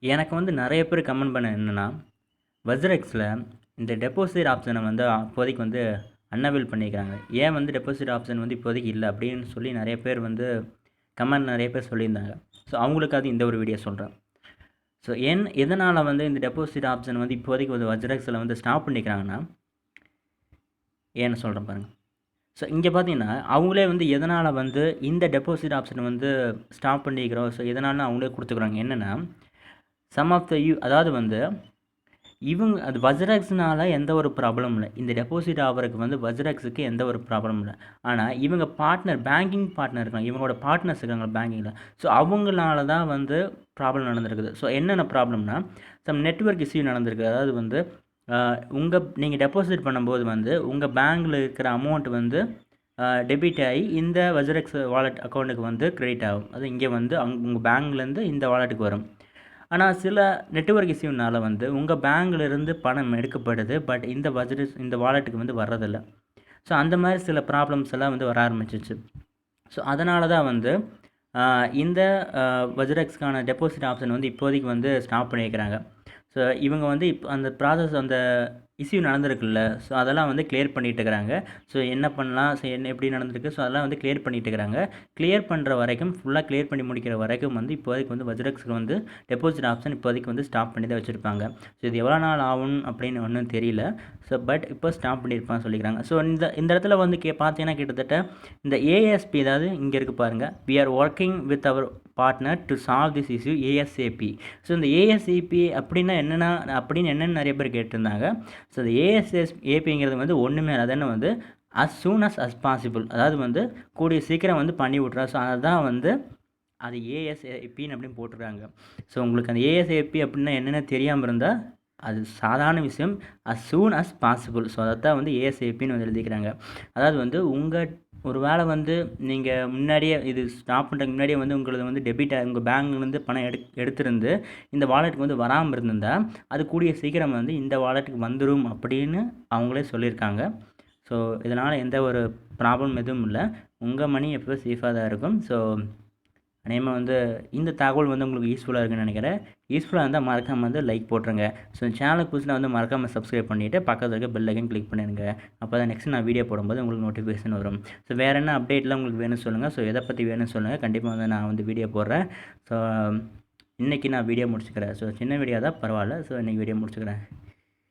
எனக்கு வந்து நிறைய பேர் கமெண்ட் பண்ண என்னென்னா, வஸ்ரெக்ஸில் இந்த டெபாசிட் ஆப்ஷனை வந்து இப்போதைக்கு வந்து அன்னவேல் பண்ணியிருக்காங்க. ஏன் வந்து டெபாசிட் ஆப்ஷன் வந்து இப்போதைக்கு இல்லை அப்படின்னு சொல்லி நிறைய பேர் வந்து கமெண்ட் நிறைய பேர் சொல்லியிருந்தாங்க. ஸோ அவங்களுக்காக இந்த ஒரு வீடியோ சொல்கிறேன். ஸோ எதனால் வந்து இந்த டெபாசிட் ஆப்ஷன் வந்து இப்போதைக்கு வந்து வஸ்ரெக்ஸில் வந்து ஸ்டாப் பண்ணிக்கிறாங்கன்னா, ஏன்னு சொல்கிறேன் பாருங்கள். ஸோ இங்கே பார்த்தீங்கன்னா, அவங்களே வந்து எதனால் வந்து இந்த டெபாசிட் ஆப்ஷனை வந்து ஸ்டாப் பண்ணிக்கிறோம், ஸோ எதனால்னு அவங்களே கொடுத்துக்குறாங்க. என்னென்னா, சம் ஆஃப் த அதாவது வந்து இவங்க அது வஸ்ரெக்ஸ்னால எந்த ஒரு ப்ராப்ளமும் இல்லை. இந்த டெபாசிட் ஆவறதுக்கு வந்து வஸ்ரெக்ஸுக்கு எந்த ஒரு ப்ராப்ளமும் இல்லை. ஆனால் இவங்க பேங்கிங் பார்ட்னர் இருக்காங்க, இவங்களோட பார்ட்னர்ஸ் இருக்காங்க பேங்கிங்கில். ஸோ அவங்களால தான் வந்து ப்ராப்ளம் நடந்திருக்குது. ஸோ என்னென்ன ப்ராப்ளம்னா, சம் நெட்வொர்க் இஷ்யூ நடந்திருக்கு. அதாவது வந்து நீங்கள் டெபாசிட் பண்ணும்போது வந்து உங்கள் பேங்க்கில் இருக்கிற அமௌண்ட் வந்து டெபிட் ஆகி இந்த வஸ்ரெக்ஸ் வாலெட் அக்கௌண்ட்டுக்கு வந்து கிரெடிட் ஆகும். அது இங்கே வந்து உங்கள் பேங்க்லேருந்து இந்த வாலெட்டுக்கு வரும். ஆனால் சில நெட்வொர்க் இஷ்யூனால் வந்து உங்கள் பேங்க்லேருந்து பணம் எடுக்கப்படுது, பட் இந்த வாலெட்டுக்கு வந்து வர்றதில்ல. ஸோ அந்த மாதிரி சில ப்ராப்ளம்ஸ் எல்லாம் வந்து வர ஆரம்பிச்சிச்சு. ஸோ அதனால தான் வந்து இந்த வஸ்ரெக்ஸ்க்கான டெபாசிட் ஆப்ஷன் வந்து இப்போதைக்கு வந்து ஸ்டாப் பண்ணியிருக்கிறாங்க. ஸோ இவங்க வந்து அந்த ப்ராசஸ் அந்த இஷ்யூ நடந்திருக்குல்ல, ஸோ அதெல்லாம் வந்து கிளியர் பண்ணிட்டு இருக்கிறாங்க. ஸோ என்ன பண்ணலாம், ஸோ என்ன எப்படி நடந்திருக்கு, ஸோ அதெல்லாம் வந்து கிளியர் பண்ணிட்டு இருக்கிறாங்க. கிளியர் பண்ணுற வரைக்கும் ஃபுல்லாக கிளியர் பண்ணி முடிக்கிற வரைக்கும் வந்து இப்போதைக்கு வந்து வஸ்ரெக்ஸ்க்கு வந்து டெபாசிட் ஆப்ஷன் இப்போதைக்கு வந்து ஸ்டாப் பண்ணி தான் வச்சுருப்பாங்க. ஸோ இது எவ்வளோ நாள் ஆகும் அப்படின்னு ஒன்றும் தெரியல. ஸோ பட் இப்போ ஸ்டாப் பண்ணியிருப்பான்னு சொல்லிக்கிறாங்க. ஸோ இந்த இடத்துல வந்து பார்த்தீங்கன்னா கிட்டத்தட்ட இந்த ஏஎஸ்பி, அதாவது இங்கே இருக்குது பாருங்கள், we are working with our partner to solve this issue ASAP. So இந்த ஏஎஸ்ஏபி அப்படின்னா என்னென்னு நிறைய பேர் கேட்டிருந்தாங்க. ஸோ இந்த ஏஎஸ்ஏபிங்கிறது வந்து ஒன்றுமே இல்லை. அது வந்து as soon as possible, அதாவது வந்து கூடிய சீக்கிரம் வந்து பண்ணி விட்றா. ஸோ அதுதான் வந்து அது ஏஎஸ்ஏபின்னு அப்படின்னு போட்டுருக்காங்க. ஸோ உங்களுக்கு அந்த ஏஎஸ்ஏபி அப்படின்னா என்னென்ன தெரியாமல் இருந்தால் அது சாதாரண விஷயம், as soon as possible. So அதை தான் வந்து ஏஎஸ்ஏபின்னு வந்து எழுதிக்கிறாங்க. அதாவது வந்து ஒரு வேளை வந்து நீங்கள் முன்னாடியே இது ஸ்டாப் பண்ணுறதுக்கு முன்னாடியே வந்து உங்களுக்கு வந்து உங்கள் பேங்க்லேருந்து பணம் எடுத்திருந்து இந்த வாலெட்டுக்கு வந்து வராமல் இருந்திருந்தால் அது கூடிய சீக்கிரம் வந்து இந்த வாலெட்டுக்கு வந்துடும் அப்படின்னு அவங்களே சொல்லியிருக்காங்க. ஸோ இதனால் எந்த ஒரு ப்ராப்ளம் எதுவும் இல்லை. உங்கள் மணி எப்போ சேஃபாக தான் இருக்கும். ஸோ அநேகமாக வந்து இந்த தகவல் வந்து உங்களுக்கு யூஸ்ஃபுல்லாக இருக்குன்னு நினைக்கிறேன். யூஸ்ஃபுல்லாக இருந்தால் மறக்காமல் வந்து லைக் போட்டுருங்க. ஸோ சேனலுக்கு புதுசுனா வந்து மறக்காமல் சப்ஸ்கிரைப் பண்ணிவிட்டு பக்கத்தில் இருக்க பெல் ஐக்கன் கிளிக் பண்ணிடுங்க. அப்போ தான் நெக்ஸ்ட் நான் வீடியோ போடும்போது உங்களுக்கு நோட்டிஃபிகேஷன் வரும். ஸோ வேறு என்ன அப்டேட்லாம் உங்களுக்கு வேணும்னு சொல்லுங்கள். ஸோ எதை பற்றி வேணும்னு சொல்லுங்கள். கண்டிப்பாக வந்து நான் வந்து வீடியோ போடுறேன். ஸோ இன்றைக்கி நான் வீடியோ முடிச்சுக்கிறேன். ஸோ சின்ன வீடியோ தான் பரவாயில்ல. ஸோ இன்றைக்கி வீடியோ முடிச்சுக்கிறேன்.